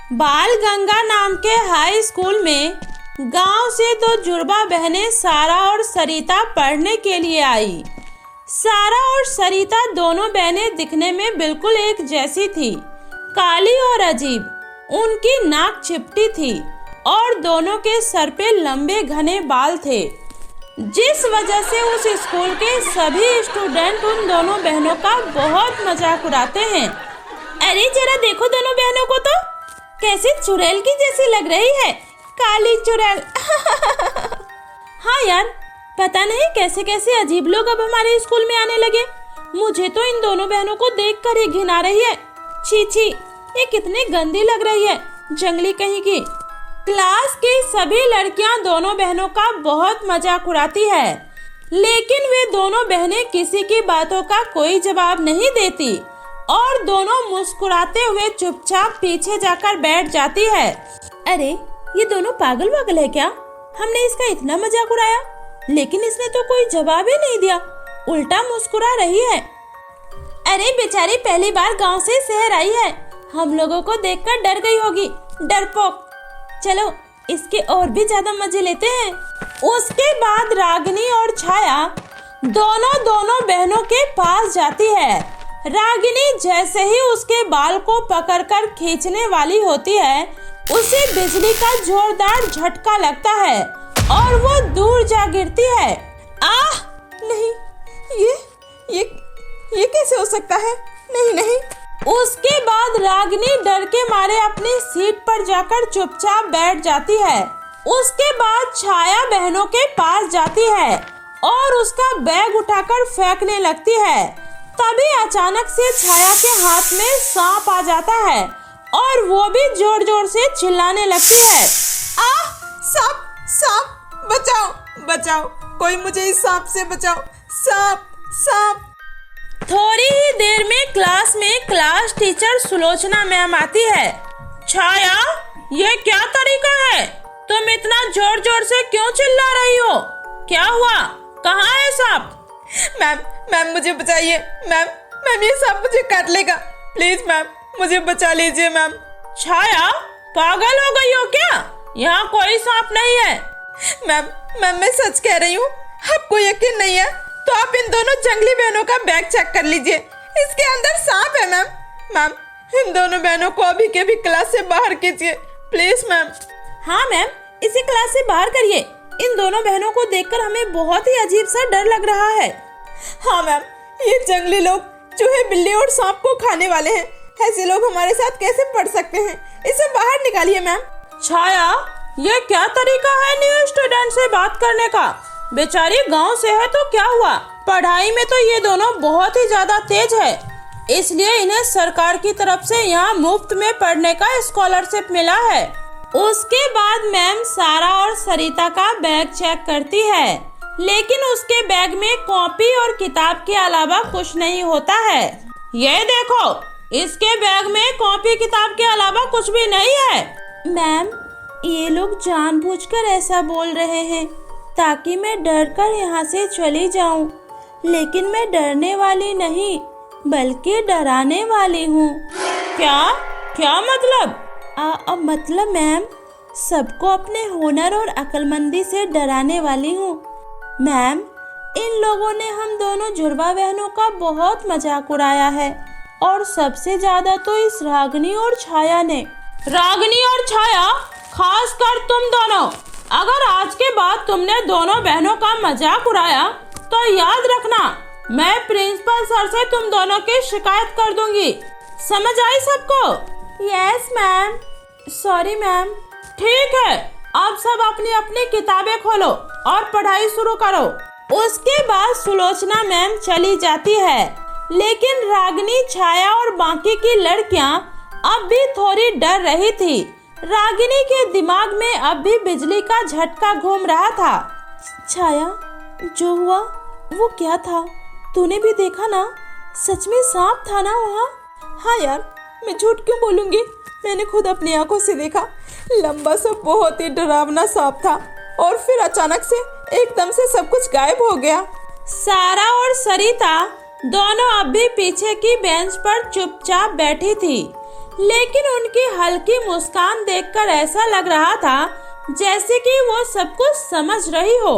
बाल गंगा नाम के हाई स्कूल में गांव से दो जुड़वा बहनें सारा और सरिता पढ़ने के लिए आई। सारा और सरिता दोनों बहनें दिखने में बिल्कुल एक जैसी थी, काली और अजीब। उनकी नाक चिपटी थी और दोनों के सर पे लंबे घने बाल थे, जिस वजह से उस स्कूल के सभी स्टूडेंट उन दोनों बहनों का बहुत मजाक उड़ाते हैं। अरे जरा देखो दोनों बहनों को तो, कैसी चुड़ैल की जैसी लग रही है, काली चुड़ैल। हाँ यार, पता नहीं कैसे कैसे अजीब लोग अब हमारे स्कूल में आने लगे। मुझे तो इन दोनों बहनों को देखकर ही घिन आ रही है। छी छी, ये कितनी गंदी लग रही है, जंगली कहीं की। क्लास की सभी लड़कियां दोनों बहनों का बहुत मजाक उड़ाती है, लेकिन वे दोनों बहनें किसी की बातों का कोई जवाब नहीं देती और दोनों मुस्कुराते हुए चुपचाप पीछे जाकर बैठ जाती है। अरे ये दोनों पागल वागल है क्या? हमने इसका इतना मजाक उड़ाया, लेकिन इसने तो कोई जवाब ही नहीं दिया, उल्टा मुस्कुरा रही है। अरे बेचारी पहली बार गांव से शहर आई है, हम लोगों को देखकर डर गई होगी, डरपोक। चलो इसके और भी ज्यादा मजे लेते हैं। उसके बाद रागिनी और छाया दोनों बहनों के पास जाती है। रागिनी जैसे ही उसके बाल को पकड़कर खींचने वाली होती है, उसे बिजली का जोरदार झटका लगता है और वो दूर जा गिरती है। आह नहीं, ये कैसे हो सकता है? नहीं। उसके बाद रागिनी डर के मारे अपनी सीट पर जाकर चुपचाप बैठ जाती है। उसके बाद छाया बहनों के पास जाती है और उसका बैग उठाकर फेंकने लगती है। तभी अचानक से छाया के हाथ में सांप आ जाता है और वो भी जोर जोर से चिल्लाने लगती है। आह, सांप, बचाओ, कोई मुझे इस सांप से बचाओ, सांप। थोड़ी ही देर में क्लास टीचर सुलोचना मैम आती है। छाया, ये क्या तरीका है? तुम इतना जोर जोर से क्यों चिल्ला रही हो? क्या हुआ? कहाँ है सांप? मैम मुझे बचाइए, मैम ये सांप मुझे काट लेगा, प्लीज मैम मुझे बचा लीजिए मैम। छाया, पागल हो गई हो क्या? यहाँ कोई सांप नहीं है। मैम मैं सच कह रही हूँ, आपको यकीन नहीं है तो आप इन दोनों जंगली बहनों का बैग चेक कर लीजिए, इसके अंदर सांप है मैम। इन दोनों बहनों को अभी के भी क्लास से बाहर कीजिए, प्लीज मैम। हाँ मैम, इसे क्लास से बाहर करिए। इन दोनों बहनों को देखकर हमें बहुत ही अजीब सा डर लग रहा है। हाँ मैम, ये जंगली लोग चूहे, बिल्ली और सांप को खाने वाले हैं। ऐसे लोग हमारे साथ कैसे पढ़ सकते हैं? इसे बाहर निकालिए मैम। छाया, ये क्या तरीका है न्यू स्टूडेंट से बात करने का? बेचारी गांव से है तो क्या हुआ, पढ़ाई में तो ये दोनों बहुत ही ज्यादा तेज है, इसलिए इन्हें सरकार की तरफ से यहाँ मुफ्त में पढ़ने का स्कॉलरशिप मिला है। उसके बाद मैम सारा और सरिता का बैग चेक करती है, लेकिन उसके बैग में कॉपी और किताब के अलावा कुछ नहीं होता है। ये देखो, इसके बैग में कॉपी किताब के अलावा कुछ भी नहीं है। मैम, ये लोग जानबूझकर ऐसा बोल रहे हैं ताकि मैं डरकर यहाँ से चली जाऊँ, लेकिन मैं डरने वाली नहीं बल्कि डराने वाली हूँ। क्या मतलब? मतलब मैम, सबको अपने हुनर और अक्लमंदी से डराने वाली हूँ। मैम, इन लोगों ने हम दोनों जुड़वा बहनों का बहुत मजाक उड़ाया है और सबसे ज्यादा तो इस रागिनी और छाया ने। रागिनी और छाया, खास कर तुम दोनों, अगर आज के बाद तुमने दोनों बहनों का मजाक उड़ाया तो याद रखना, मैं प्रिंसिपल सर से तुम दोनों की शिकायत कर दूंगी। समझ आई सबको? Yes ma'am. Sorry ma'am. ठीक है, अब सब अपनी अपनी किताबें खोलो और पढ़ाई शुरू करो। उसके बाद सुलोचना मैम चली जाती है, लेकिन रागिनी, छाया और बाकी की लड़कियां अब भी थोड़ी डर रही थी। रागिनी के दिमाग में अब भी बिजली का झटका घूम रहा था। छाया, जो हुआ वो क्या था? तूने भी देखा ना? सच में सांप था ना वहाँ? हाँ यार, मैं झूठ क्यों बोलूंगी, मैंने खुद अपनी आंखों से देखा। लंबा सा बहुत ही डरावना सांप था और फिर अचानक से एकदम से सब कुछ गायब हो गया। सारा और सरिता दोनों अब भी पीछे की बेंच पर चुपचाप बैठी थी। लेकिन उनकी हल्की मुस्कान देखकर ऐसा लग रहा था जैसे कि वो सब कुछ समझ रही हो।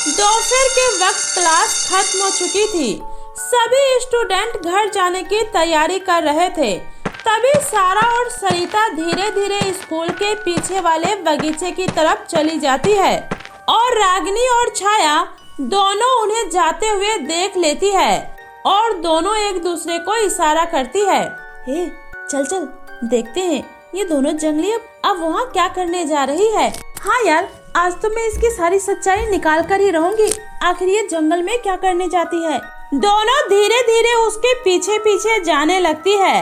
दोपहर के वक्त क्लास खत्म हो चुकी थी। सभी स्टूडेंट घर जाने की तैयारी कर रहे थे। तभी सारा और सरिता धीरे धीरे स्कूल के पीछे वाले बगीचे की तरफ चली जाती है और रागिनी और छाया दोनों उन्हें जाते हुए देख लेती है और दोनों एक दूसरे को इशारा करती है। हे, चल चल देखते हैं ये दोनों जंगली अब वहाँ क्या करने जा रही है। हाँ यार, आज तो मैं इसकी सारी सच्चाई निकाल कर ही रहूंगी। आखिर ये जंगल में क्या करने जाती है। दोनों धीरे धीरे उसके पीछे पीछे जाने लगती है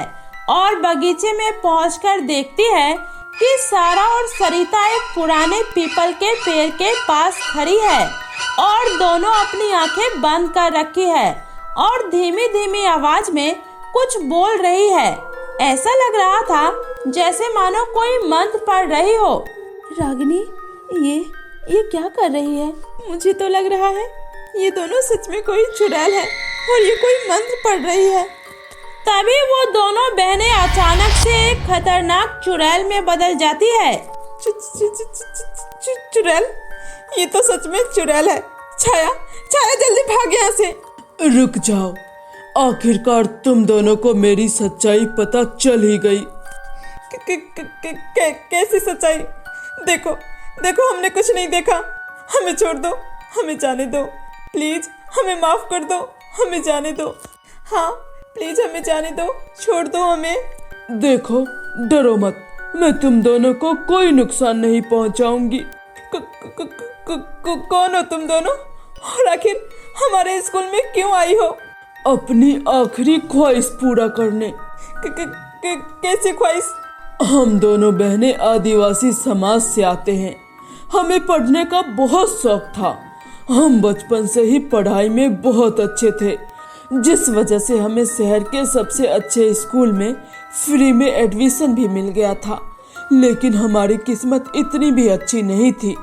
और बगीचे में पहुंचकर देखती है कि सारा और सरिता एक पुराने पीपल के पेड़ के पास खड़ी है और दोनों अपनी आंखें बंद कर रखी है और धीमी धीमी आवाज में कुछ बोल रही है। ऐसा लग रहा था जैसे मानो कोई मंत्र पढ़ रही हो। रागिनी, ये क्या कर रही है? मुझे तो लग रहा है ये दोनों सच में कोई चुड़ैल है और ये कोई मंत्र पढ़ रही है। तभी वो दोनों बहनें अचानक से एक खतरनाक चुड़ैल में बदल जाती है। चुड़ैल? ये तो सच में चुड़ैल है। छाया, छाया जल्दी भाग यहाँ से। रुक जाओ, आखिरकार तुम दोनों को मेरी सच्चाई पता चल ही गई। कैसी सच्चाई? देखो देखो, हमने कुछ नहीं देखा। हमें छोड़ दो, हमें जाने दो प्लीज। हमें माफ कर दो, हमें जाने दो। हाँ प्लीज, हमें जाने दो, छोड़ दो हमें। देखो, डरो मत, मैं तुम दोनों को कोई नुकसान नहीं पहुंचाऊंगी। कौन हो तुम दोनों और आखिर हमारे स्कूल में क्यों आई हो? अपनी आखिरी ख्वाहिश पूरा करने। कैसी ख्वाहिश? हम दोनों बहनें आदिवासी समाज से आते हैं। हमें पढ़ने का बहुत शौक था। हम बचपन से ही पढ़ाई में बहुत अच्छे थे, जिस वजह से हमें शहर के सबसे अच्छे स्कूल में फ्री में एडमिशन भी मिल गया था। लेकिन हमारी किस्मत इतनी भी अच्छी नहीं थी।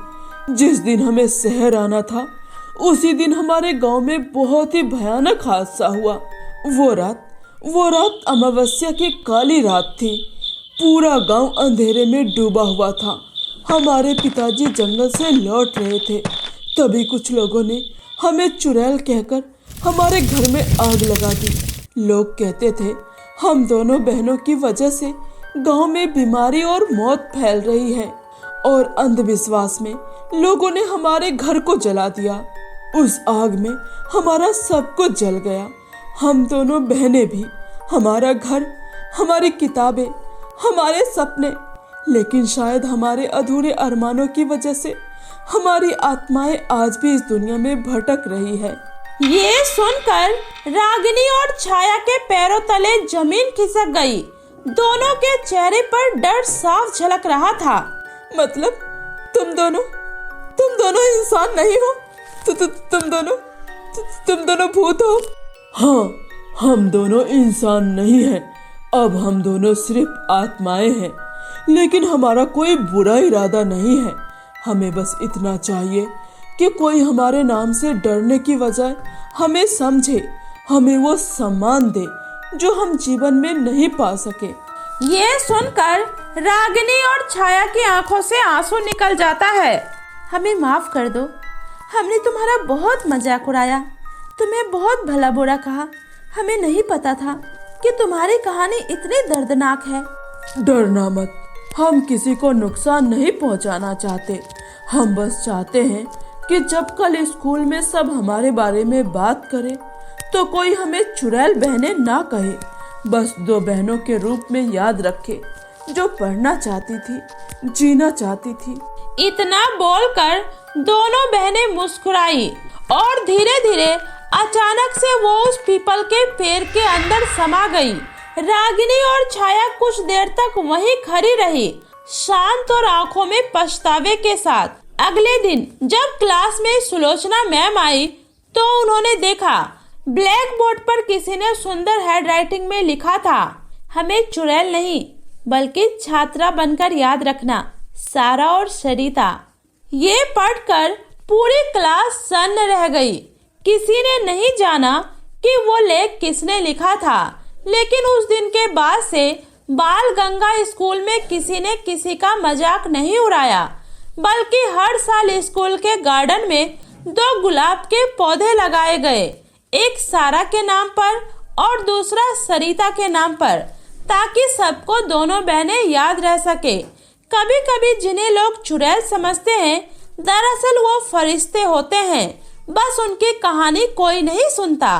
जिस दिन हमें शहर आना था उसी दिन हमारे गांव में बहुत ही भयानक हादसा हुआ। वो रात अमावस्या की काली रात थी। पूरा गांव अंधेरे में डूबा हुआ था। हमारे पिताजी जंगल से लौट रहे थे। तभी कुछ लोगों ने हमें चुड़ैल कहकर हमारे घर में आग लगा दी। लोग कहते थे हम दोनों बहनों की वजह से गांव में बीमारी और मौत फैल रही है, और अंधविश्वास में लोगों ने हमारे घर को जला दिया। उस आग में हमारा सब कुछ जल गया, हम दोनों बहनें भी, हमारा घर, हमारी किताबें, हमारे सपने। लेकिन शायद हमारे अधूरे अरमानों की वजह से हमारी आत्माएं आज भी इस दुनिया में भटक रही है। ये सुनकर रागिनी और छाया के पैरों तले जमीन खिसक गई। दोनों के चेहरे पर डर साफ झलक रहा था। मतलब तुम दोनों इंसान नहीं हो? तुम दोनों भूत हो? हाँ, हम दोनों इंसान नहीं हैं। अब हम दोनों सिर्फ आत्माएं हैं। लेकिन हमारा कोई बुरा इरादा नहीं है। हमें बस इतना चाहिए कि कोई हमारे नाम से डरने की बजाय हमें समझे, हमें वो सम्मान दे जो हम जीवन में नहीं पा सके। ये सुनकर रागिनी और छाया की आंखों से आंसू निकल जाता है। हमें माफ कर दो, हमने तुम्हारा बहुत मजाक उड़ाया, तुम्हें बहुत भला बुरा कहा। हमें नहीं पता था कि तुम्हारी कहानी इतनी दर्दनाक है। डरना मत, हम किसी को नुकसान नहीं पहुंचाना चाहते। हम बस चाहते हैं कि जब कल स्कूल में सब हमारे बारे में बात करे तो कोई हमें चुड़ैल बहनें ना कहे, बस दो बहनों के रूप में याद रखे जो पढ़ना चाहती थी, जीना चाहती थी। इतना बोलकर दोनों बहनें मुस्कुराई और धीरे धीरे अचानक से वो उस पीपल के पेड़ के अंदर समा गई। रागिनी और छाया कुछ देर तक वहीं खड़ी रही, शांत और आंखों में पछतावे के साथ। अगले दिन जब क्लास में सुलोचना मैम आई तो उन्होंने देखा ब्लैक बोर्ड पर किसी ने सुंदर हैंडराइटिंग में लिखा था, हमें चुड़ैल नहीं बल्कि छात्रा बनकर याद रखना, सारा और सरिता। ये पढ़कर पूरी क्लास सन्न रह गई। किसी ने नहीं जाना कि वो लेख किसने लिखा था, लेकिन उस दिन के बाद से बाल गंगा स्कूल में किसी ने किसी का मजाक नहीं उड़ाया, बल्कि हर साल स्कूल के गार्डन में 2 गुलाब के पौधे लगाए गए, एक सारा के नाम पर और दूसरा सरिता के नाम पर, ताकि सबको दोनों बहनें याद रह सके। कभी कभी जिन्हें लोग चुड़ैल समझते हैं, दरअसल वो फरिश्ते होते हैं, बस उनकी कहानी कोई नहीं सुनता।